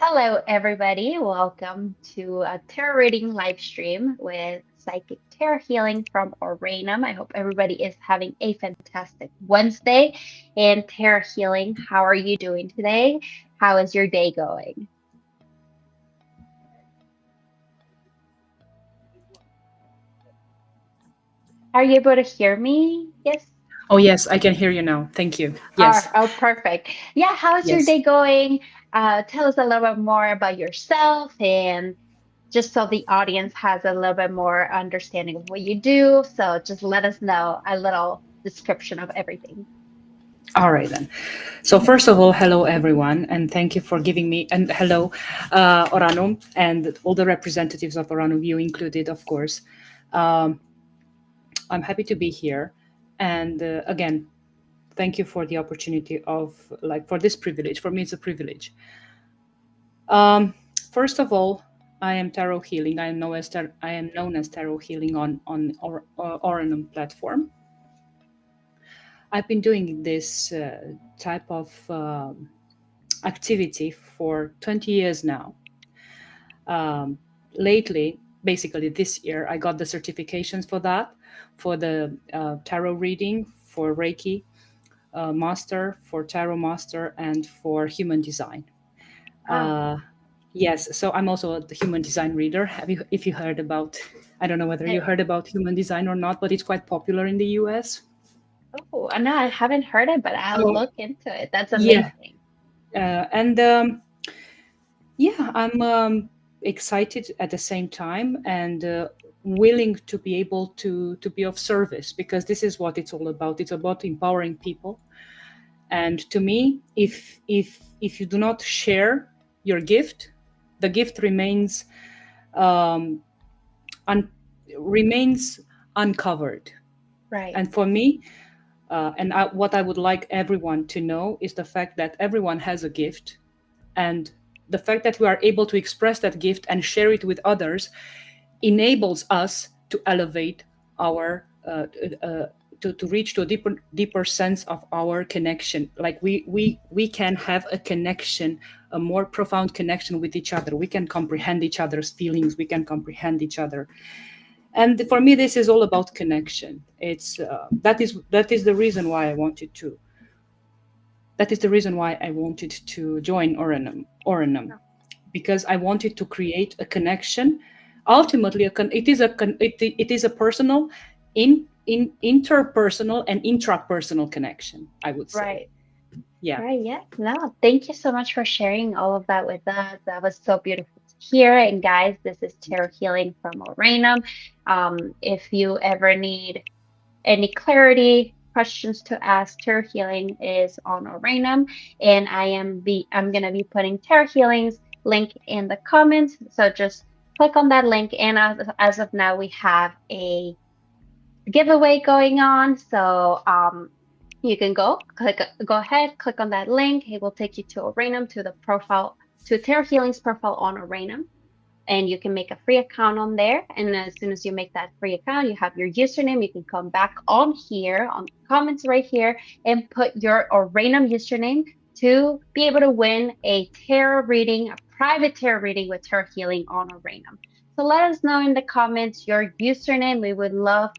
Hello, everybody. Welcome to a tarot reading live stream with Psychic Tarot Healing from Oranum. I hope everybody is having a fantastic Wednesday. And Tarot Healing, how are you doing today? How is your day going? Are you able to hear me? Yes. Oh, yes, I can hear you now. Thank you. Oh, Yes, oh, perfect. Yeah, how is your yes. day going? Tell us a little bit more about yourself and just so the audience has a little bit more understanding of what you do. So just let us know a little description of everything. All right, then. So, first of all, hello, everyone, and thank you for giving me, and hello, Oranum, and all the representatives of Oranum, you included, of course. Um, I'm happy to be here. And again, thank you for the opportunity of, like, for this privilege. For me, it's a privilege. Um, First of all, I am tarot healing. I am known as tarot healing on Oranum platform. I've been doing this type of activity for 20 years now. Um, Lately, basically this year, I got the certifications for that, for the tarot reading, for Reiki master, for tarot master, and for human design. Wow. Uh, yes, so I'm also the human design reader. If you heard about, I don't know whether you Eh, heard about human design or not, but it's quite popular in the US. Oh, I know I haven't heard it, but I'll Oh, look into it. That's yeah. amazing. And Yeah, I'm excited at the same time and willing to be able to be of service because this is what it's all about. It's about empowering people. And to me, if you do not share your gift, the gift um, un- remains uncovered. Right. And for me, what I would like everyone to know is the fact that everyone has a gift, and the fact that we are able to express that gift and share it with others enables us to elevate our to reach to a deeper sense of our connection. Like we can have a connection, a more profound connection with each other. We can comprehend each other's feelings, we can comprehend each other. And for me, this is all about connection. It's that is the reason why I wanted to that is the reason why I wanted to join Oranum, because I wanted to create a connection. Ultimately, it is a personal, interpersonal and intrapersonal connection, I would say. Right. Yeah. Right. Yeah. No, thank you so much for sharing all of that with us. That was so beautiful to hear. And guys, this is Tarot Healing from Oranum. If you ever need any clarity, questions to ask, Tarot Healing is on Oranum, and I'm gonna be putting Tarot Healing's link in the comments. So just click on that link. And as of now, we have a giveaway going on. So you can go ahead, click on that link. It will take you to Oranum, to the profile, to Tarot Healing's profile on Oranum, and you can make a free account on there. And as soon as you make that free account, you have your username. You can come back on here, on the comments right here, and put your Oranum username to be able to win a tarot reading, a private tarot reading with Tarot Healing on Oranum. So let us know in the comments your username. We would love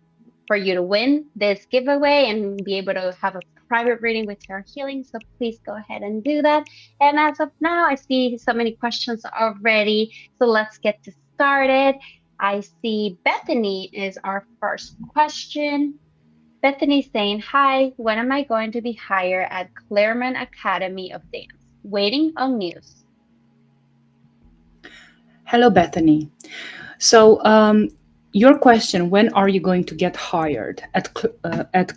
for you to win this giveaway and be able to have a private reading with Tarot Healing. So please go ahead and do that. And as of now, I see so many questions already. So let's get to started. I see Bethany is our first question. Bethany saying, "Hi, when am I going to be hired at Claremont Academy of Dance? Waiting on news." Hello, Bethany. So, your question: when are you going to get hired at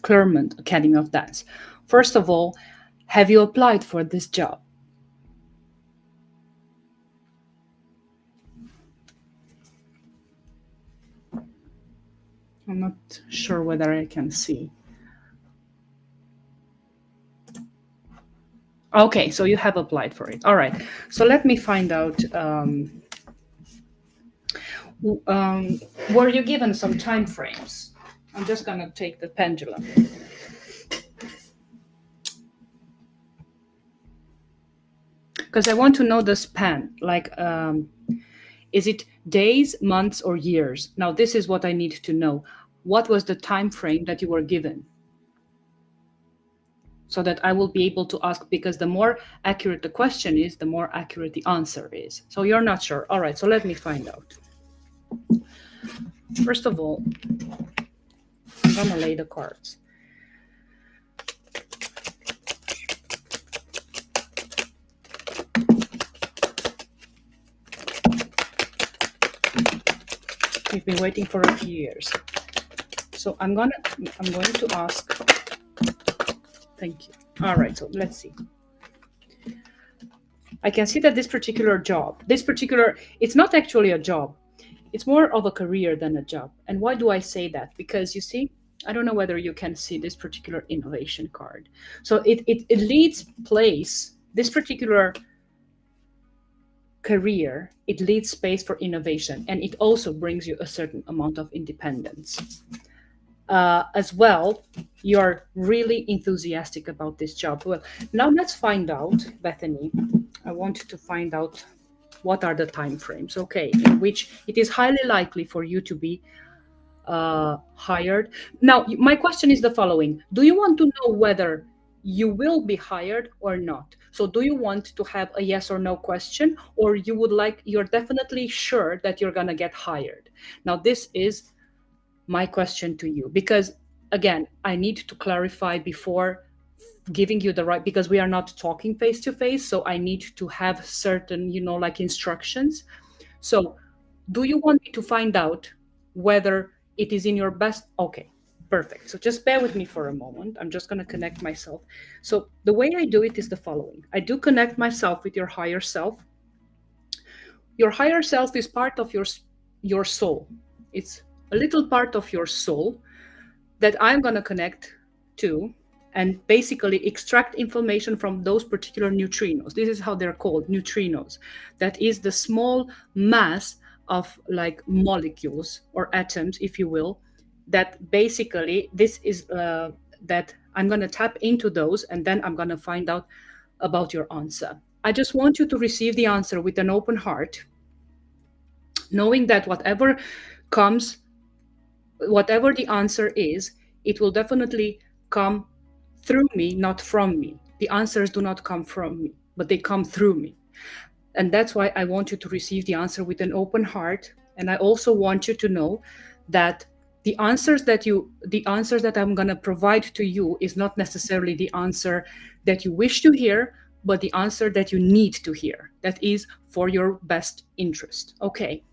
Claremont Academy of Dance? First of all, have you applied for this job? I'm not sure whether I can see. Okay, so you have applied for it. All right. So let me find out. Were you given some time frames? I'm just gonna take the pendulum. because I want to know the span. Like, is it days, months, or years? Now, this is what I need to know. What was the time frame that you were given? So that I will be able to ask, because the more accurate the question is, the more accurate the answer is. So you're not sure. All right, so let me find out. First of all, I'm gonna lay the cards. We've been waiting for a few years. So I'm going to ask. Thank you. All right, so let's see. I can see that this particular job, it's not actually a job. It's more of a career than a job. And why do I say that? Because you see, I don't know whether you can see this particular innovation card. So it leads place, this particular career, it leads space for innovation, and it also brings you a certain amount of independence. As well, you're really enthusiastic about this job. Well, now let's find out, Bethany. I want to find out what are the time frames, okay, in which it is highly likely for you to be hired. Now, my question is the following. Do you want to know whether you will be hired or not? So do you want to have a yes or no question, or you're definitely sure that you're going to get hired? Now, this is my question to you, because again, I need to clarify before giving you the right, because we are not talking face to face, so I need to have certain, like instructions. So do you want me to find out whether it is in your best? Okay, perfect. So just bear with me for a moment. I'm just going to connect myself. So the way I do it is the following. I do connect myself with your higher self. Your higher self is part of your soul. It's a little part of your soul that I'm going to connect to and basically extract information from those particular neutrinos. This is how they're called, neutrinos. That is the small mass of like molecules or atoms, if you will, that basically this is that I'm going to tap into those, and then I'm going to find out about your answer. I just want you to receive the answer with an open heart, knowing that whatever comes, whatever the answer is, it will definitely come through me, not from me. The answers do not come from me, but they come through me. And that's why I want you to receive the answer with an open heart. And I also want you to know that the answers that I'm going to provide to you is not necessarily the answer that you wish to hear, but the answer that you need to hear. That is for your best interest. Okay.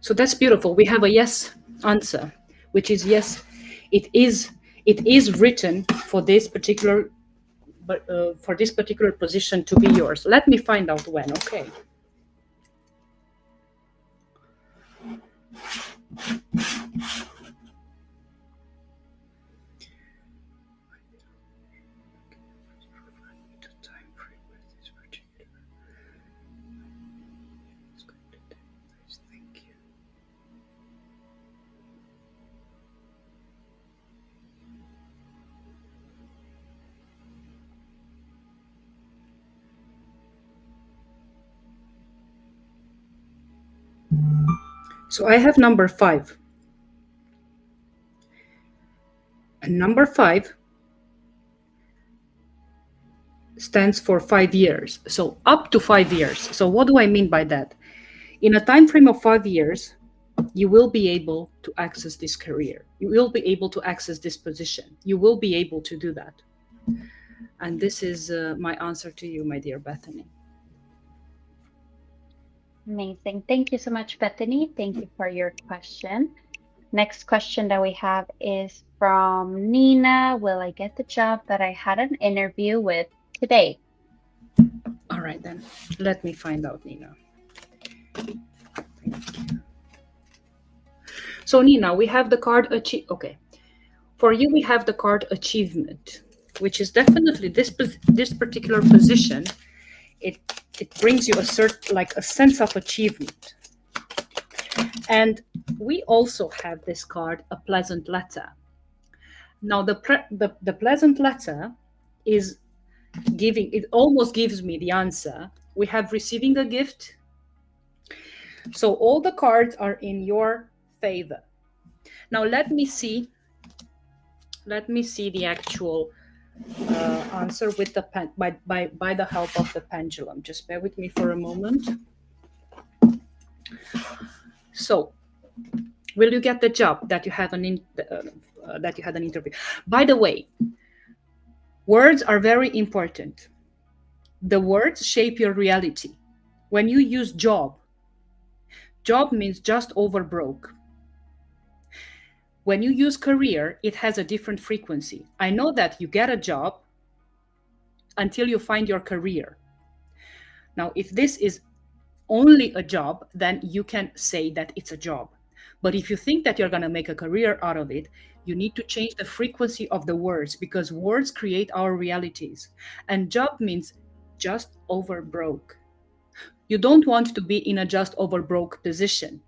So that's beautiful. We have a yes answer, which is yes, it is written for this particular for this particular position to be yours. Let me find out when. Okay. So I have number 5. And number 5 stands for 5 years. So up to 5 years. So what do I mean by that? In a time frame of 5 years, you will be able to access this career. You will be able to access this position. You will be able to do that. And this is my answer to you, my dear Bethany. Amazing. Thank you so much, Bethany. Thank you for your question. Next question that we have is from Nina. Will I get the job that I had an interview with today? All right, then. Let me find out, Nina. So, Nina, we have the card achieve. Okay. For you, we have the card achievement, which is definitely this particular position. It it brings you a certain like a sense of achievement. And we also have this card, a pleasant letter. Now, the pleasant letter is giving, it almost gives me the answer. We have receiving a gift. So all the cards are in your favor. Now, let me see the actual answer with the pen by the help of the pendulum. Just bear with me for a moment. So, will you get the job that you have that you had an interview? By the way, words are very important. The words shape your reality. When you use job, job means just over broke. When you use career, it has a different frequency. I know that you get a job until you find your career. Now, if this is only a job, then you can say that it's a job. But if you think that you're going to make a career out of it, you need to change the frequency of the words because words create our realities. And job means just over broke. You don't want to be in a just over broke position.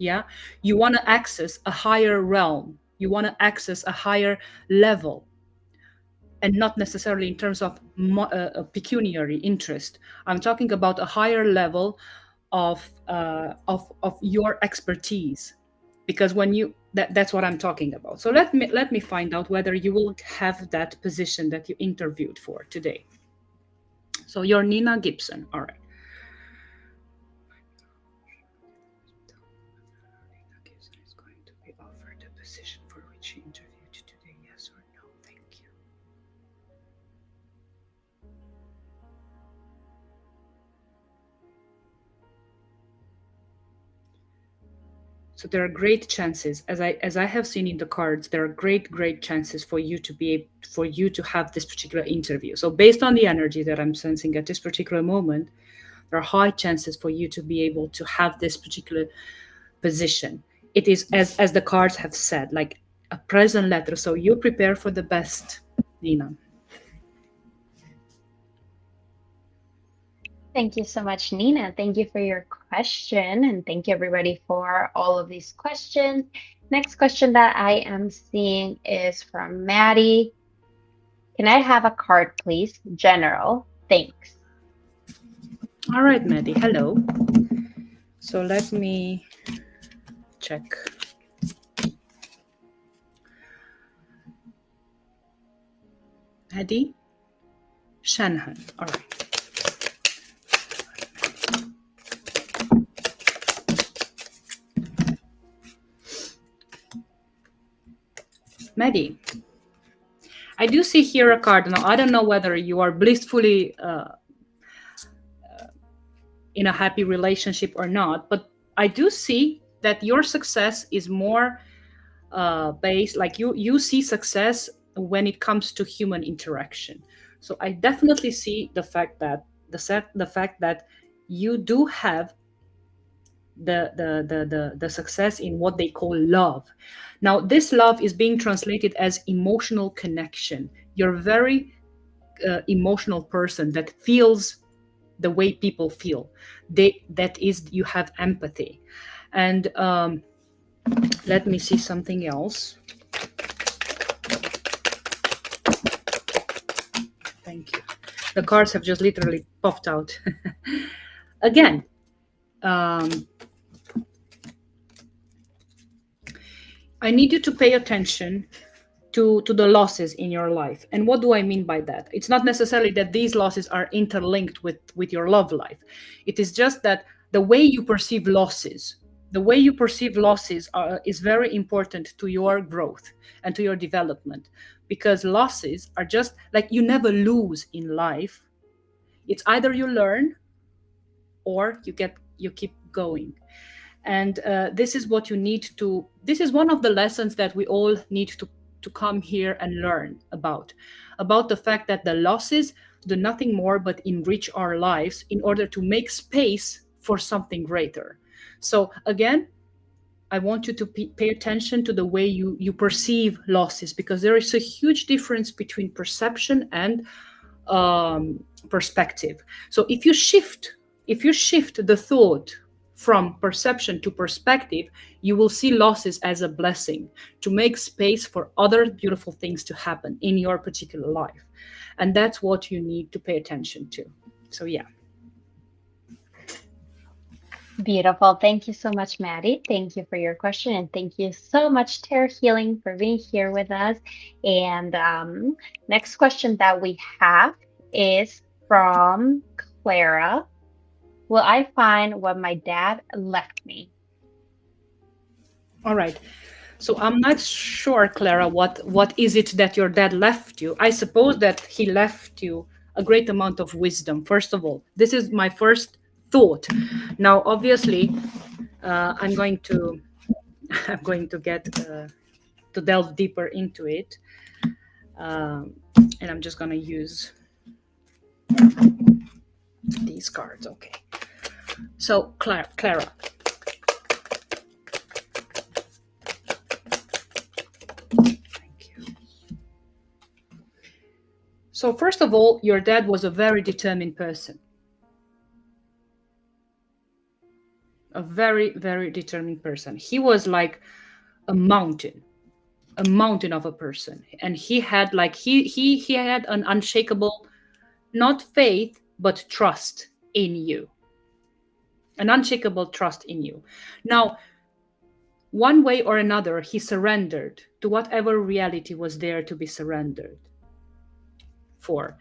Yeah. You want to access a higher realm, you want to access a higher level, and not necessarily in terms of pecuniary interest. I'm talking about a higher level of your expertise, because when you that's what I'm talking about. So let me find out whether you will have that position that you interviewed for today. So you're Nina Gibson. All right. Nina Gibson is going to be offered the position for which she interviewed today. Yes or no? Thank you. So there are great chances, as I have seen in the cards, there are great chances for you to for you to have this particular interview. So based on the energy that I'm sensing at this particular moment, there are high chances for you to be able to have this particular position. It is, as the cards have said, like a present letter. So you prepare for the best, Nina. Thank you so much, Nina. Thank you for your question, and thank you everybody for all of these questions. Next question that I am seeing is from Maddie. Can I have a card, please? General. Thanks. All right, Maddie. Hello. So let me check. Maddie Shanahan. All right. Maddie, I do see here a card. Now, I don't know whether you are blissfully in a happy relationship or not, but I do see that your success is more based, like you see success when it comes to human interaction. So I definitely see the fact that the fact that you do have the success in what they call love. Now, this love is being translated as emotional connection. You're a very emotional person that feels the way people feel. That is, you have empathy. And let me see something else. Thank you. The cards have just literally popped out. Again, um, I need you to pay attention to the losses in your life. And what do I mean by that? It's not necessarily that these losses are interlinked with your love life. It is just that the way you perceive losses, is very important to your growth and to your development, because losses are just like, you never lose in life. It's either you learn or you keep going. And this is what you need to, this is one of the lessons that we all need to come here and learn about the fact that the losses do nothing more but enrich our lives in order to make space for something greater. So again, I want you to pay attention to the way you perceive losses, because there is a huge difference between perception and perspective. So if you shift the thought from perception to perspective, you will see losses as a blessing to make space for other beautiful things to happen in your particular life. And that's what you need to pay attention to. So yeah. Beautiful. Thank you so much, Maddie. Thank you for your question. And thank you so much, Terra Healing, for being here with us. And next question that we have is from Clara. Will I find what my dad left me? All right. So I'm not sure, Clara, what is it that your dad left you? I suppose that he left you a great amount of wisdom. First of all, this is my first thought. Now, obviously, I'm going to I'm going to get to delve deeper into it, um, and I'm just going to use these cards. Okay. So, Clara, thank you. So, first of all, your dad was a very determined person. A very, very determined person. He was like a mountain, a mountain of a person. And he had like, he had an unshakable, not faith, but trust in you. An unshakable trust in you. Now, one way or another, he surrendered to whatever reality was there to be surrendered for.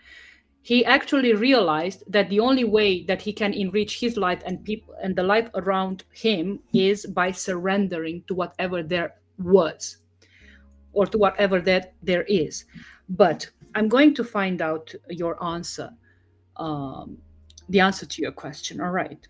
He actually realized that the only way that he can enrich his life and people and the life around him is by surrendering to whatever there was, or to whatever that there is. But I'm going to find out your answer, um, the answer to your question. All right.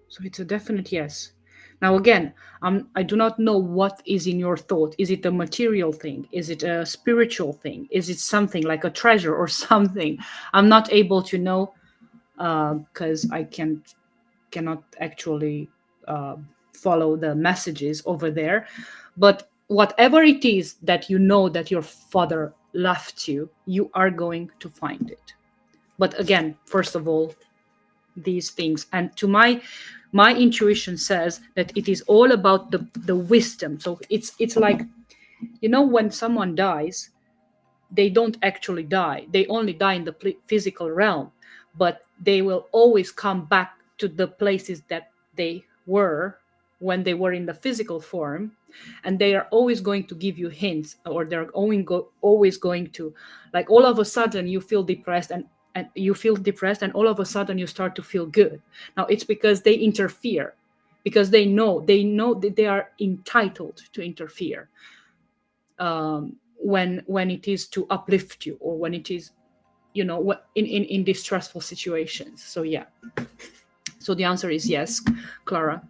So it's a definite yes. Now, again, I do not know what is in your thought. Is it a material thing? Is it a spiritual thing? Is it something like a treasure or something? I'm not able to know, because I cannot actually uh, follow the messages over there. But whatever it is that you know that your father left you, you are going to find it. But again, first of all, these things, and to my intuition says that it is all about the wisdom. So it's like, when someone dies, they don't actually die, they only die in the physical realm, but they will always come back to the places that they were when they were in the physical form, and they are always going to give you hints, or they're always going to, like, all of a sudden you feel depressed, and you feel depressed, and all of a sudden you start to feel good. Now it's because they interfere, because they know that they are entitled to interfere, when it is to uplift you, or when it is, in these stressful situations. So yeah, so the answer is yes, Clara.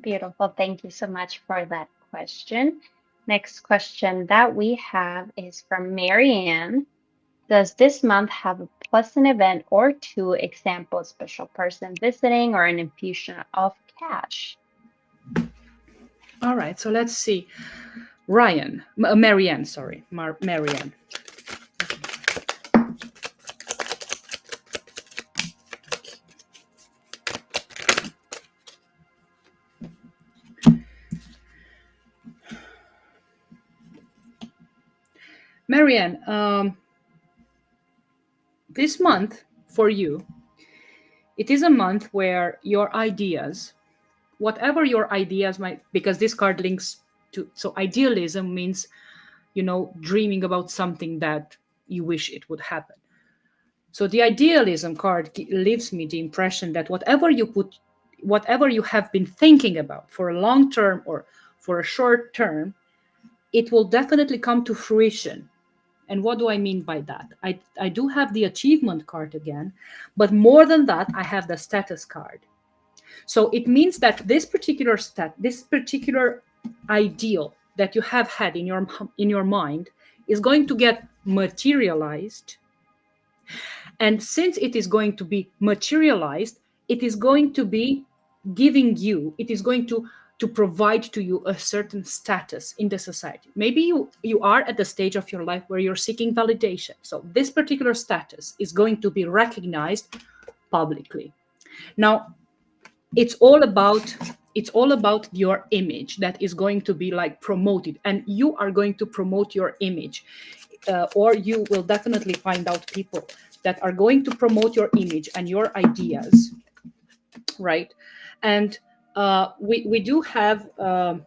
Beautiful. Thank you so much for that question. Next question that we have is from Marianne. Does this month have a pleasant event or two, example, special person visiting or an infusion of cash? All right, so let's see. Marianne, sorry, Marianne. Marianne, this month for you, it is a month where your ideas whatever your ideas might, because this card links to, so idealism means, dreaming about something that you wish it would happen. So the idealism card leaves me the impression that whatever you have been thinking about for a long term or for a short term, it will definitely come to fruition. And what do I mean by that? I do have the achievement card again, but more than that, I have the status card. So it means that this particular ideal that you have had in your mind is going to get materialized. And since it is going to be materialized, it is going to be it is going to provide to you a certain status in the society. Maybe you are at the stage of your life where you're seeking validation. So this particular status is going to be recognized publicly. Now, it's all about your image that is going to be like promoted, and you are going to promote your image, or you will definitely find out people that are going to promote your image and your ideas, right? And we do have a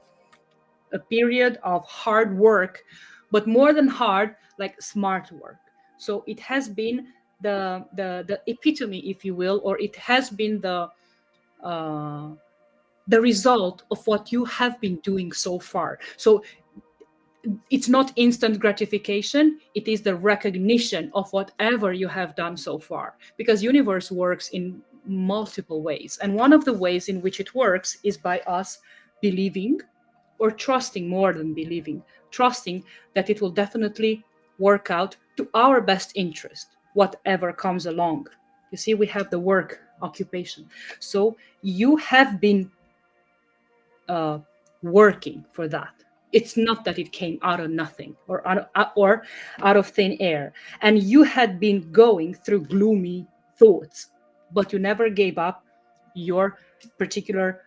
period of hard work, but more than hard, like smart work. So it has been the epitome, if you will, or it has been uh, the result of what you have been doing so far. So it's not instant gratification, it is the recognition of whatever you have done so far, because universe works in multiple ways, and one of the ways in which it works is by us believing, or trusting, more than believing, trusting that it will definitely work out to our best interest, whatever comes along. You see, we have the work occupation. So you have been working for that. It's not that it came out of nothing or out of thin air. And you had been going through gloomy thoughts, but you never gave up your particular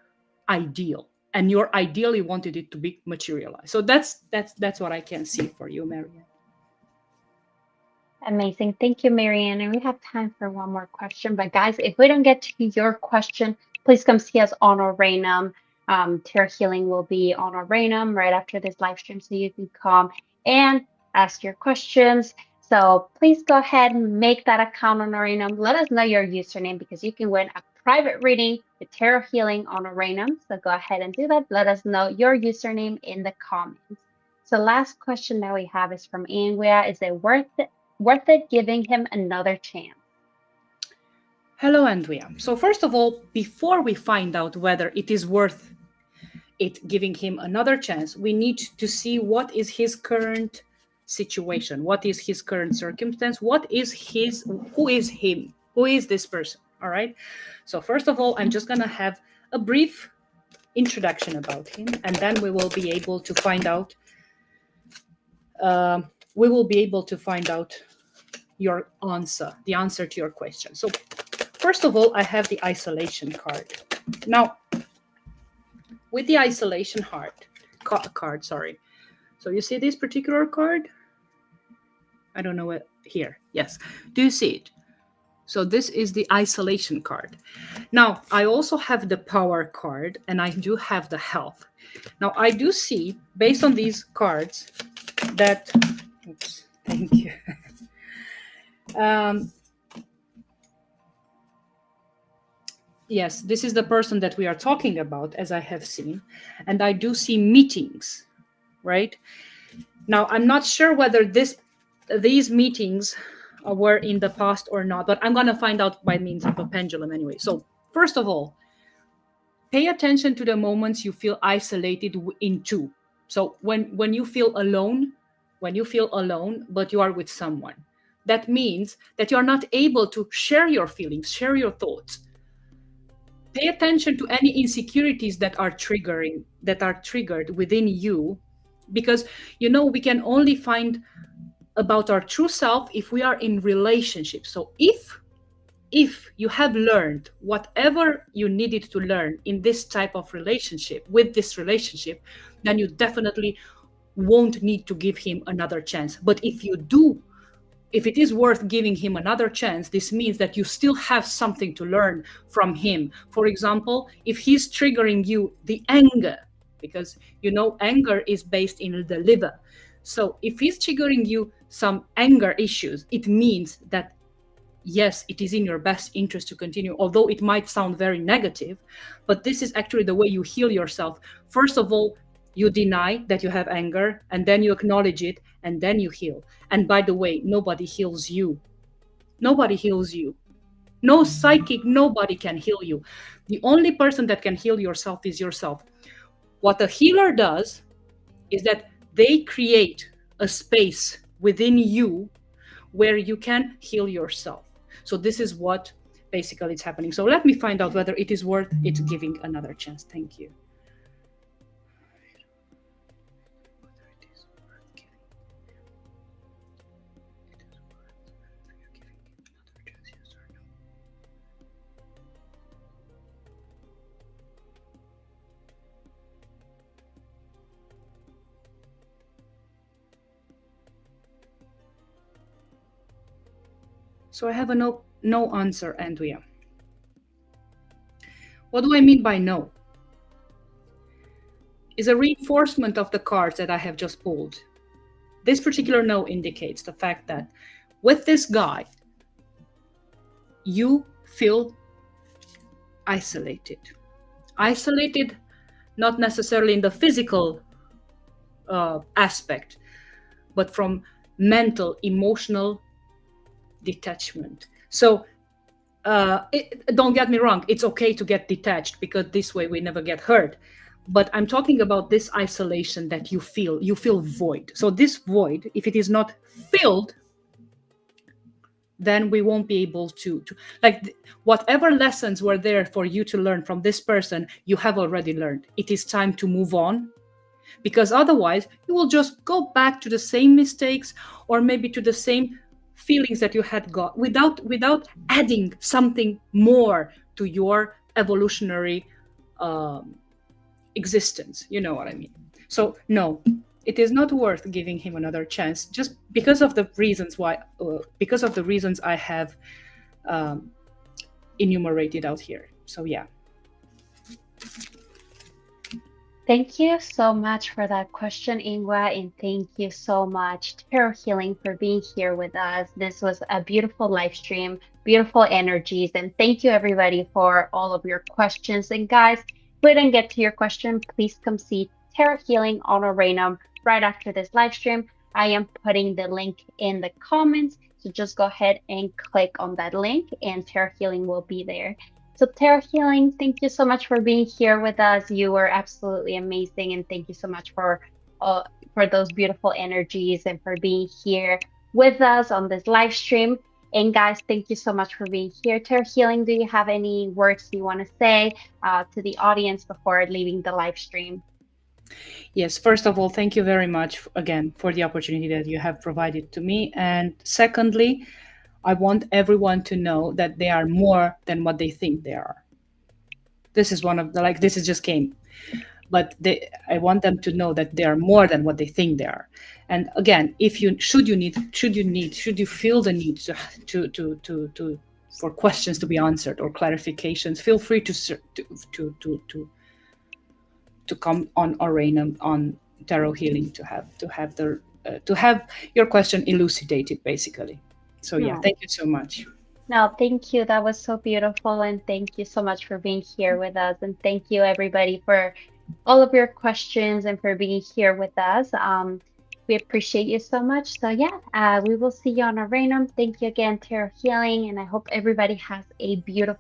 ideal. And your ideal, you wanted it to be materialized. So that's what I can see for you, Marianne. Amazing. Thank you, Marianne. And we have time for one more question. But guys, if we don't get to your question, please come see us on Oranum. Tarot Healing will be on Oranum right after this live stream, so you can come and ask your questions. So please go ahead and make that account on Oranum. Let us know your username because you can win a private reading with Tarot Healing on Oranum. So go ahead and do that. Let us know your username in the comments. So last question that we have is from Angwea. Is it worth it giving him another chance? Hello, Andrea. So first of all, before we find out whether it is worth it giving him another chance, we need to see what is his current situation, what is his current circumstance, who is him, who is this person. All right. So first of all, I'm just gonna have a brief introduction about him, and then we will be able to find out. We will be able to find out the answer to your question. So first of all, I have the isolation card. Now, with the isolation card, sorry. So you see this particular card? I don't know what here. Yes. Do you see it? So this is the isolation card. Now, I also have the power card, and I do have the health. Now, I do see, based on these cards, that, oops, thank you. Yes, this is the person that we are talking about, as I have seen. And I do see meetings, right? Now, I'm not sure whether these meetings were in the past or not, but I'm going to find out by means of a pendulum anyway. So first of all, pay attention to the moments you feel isolated into. So when you feel alone, but you are with someone, that means that you're not able to share your feelings, share your thoughts. Pay attention to any insecurities that are triggered within you, because we can only find about our true self if we are in relationship. So if you have learned whatever you needed to learn in this type of relationship, with this relationship, then you definitely won't need to give him another chance. But if you do if it is worth giving him another chance, this means that you still have something to learn from him. For example, if he's triggering you the anger, because you know anger is based in the liver. So if he's triggering you some anger issues, it means that yes, it is in your best interest to continue, although it might sound very negative, but this is actually the way you heal yourself. First of all, you deny that you have anger, and then you acknowledge it, and then you heal. And by the way, nobody heals you. Nobody heals you. No psychic, nobody can heal you. The only person that can heal yourself is yourself. What a healer does is that they create a space within you where you can heal yourself. So this is what basically is happening. So let me find out whether it is worth it giving another chance. Thank you. So I have a no answer, Andrea. What do I mean by no? Is a reinforcement of the cards that I have just pulled. This particular no indicates the fact that with this guy, you feel isolated. Isolated, not necessarily in the physical aspect, but from mental, emotional detachment. So don't get me wrong, it's okay to get detached because this way we never get hurt. But I'm talking about this isolation that you feel void. So this void, if it is not filled, then we won't be able to like whatever lessons were there for you to learn from this person, you have already learned. It is time to move on, because otherwise you will just go back to the same mistakes, or maybe to the same feelings that you had got, without adding something more to your evolutionary existence. You know what I mean? So no, it is not worth giving him another chance, just because of the reasons I have enumerated out here. So yeah. Thank you so much for that question, Ingwa, and thank you so much, Tarot Healing, for being here with us. This was a beautiful live stream, beautiful energies, and thank you everybody for all of your questions. And guys, if we didn't get to your question, please come see Tarot Healing on Oranum right after this live stream. I am putting the link in the comments, so just go ahead and click on that link, and Tarot Healing will be there. So Tarot Healing, thank you so much for being here with us. You were absolutely amazing, and thank you so much for those beautiful energies and for being here with us on this live stream. And guys, thank you so much for being here. Tarot Healing, do you have any words you want to say to the audience before leaving the live stream? Yes, first of all, thank you very much again for the opportunity that you have provided to me. And secondly, I want everyone to know that they are more than what they think they are. This is one of the, like, this is just came. But I want them to know that they are more than what they think they are. And again, if you should you feel the need to for questions to be answered or clarifications, feel free to come on Oranum on Tarot Healing to have your question elucidated, basically. So yeah, thank you so much. No, thank you. That was so beautiful. And thank you so much for being here with us. And thank you, everybody, for all of your questions and for being here with us. We appreciate you so much. So, yeah, we will see you on Oranum. Thank you again, Tarot Healing. And I hope everybody has a beautiful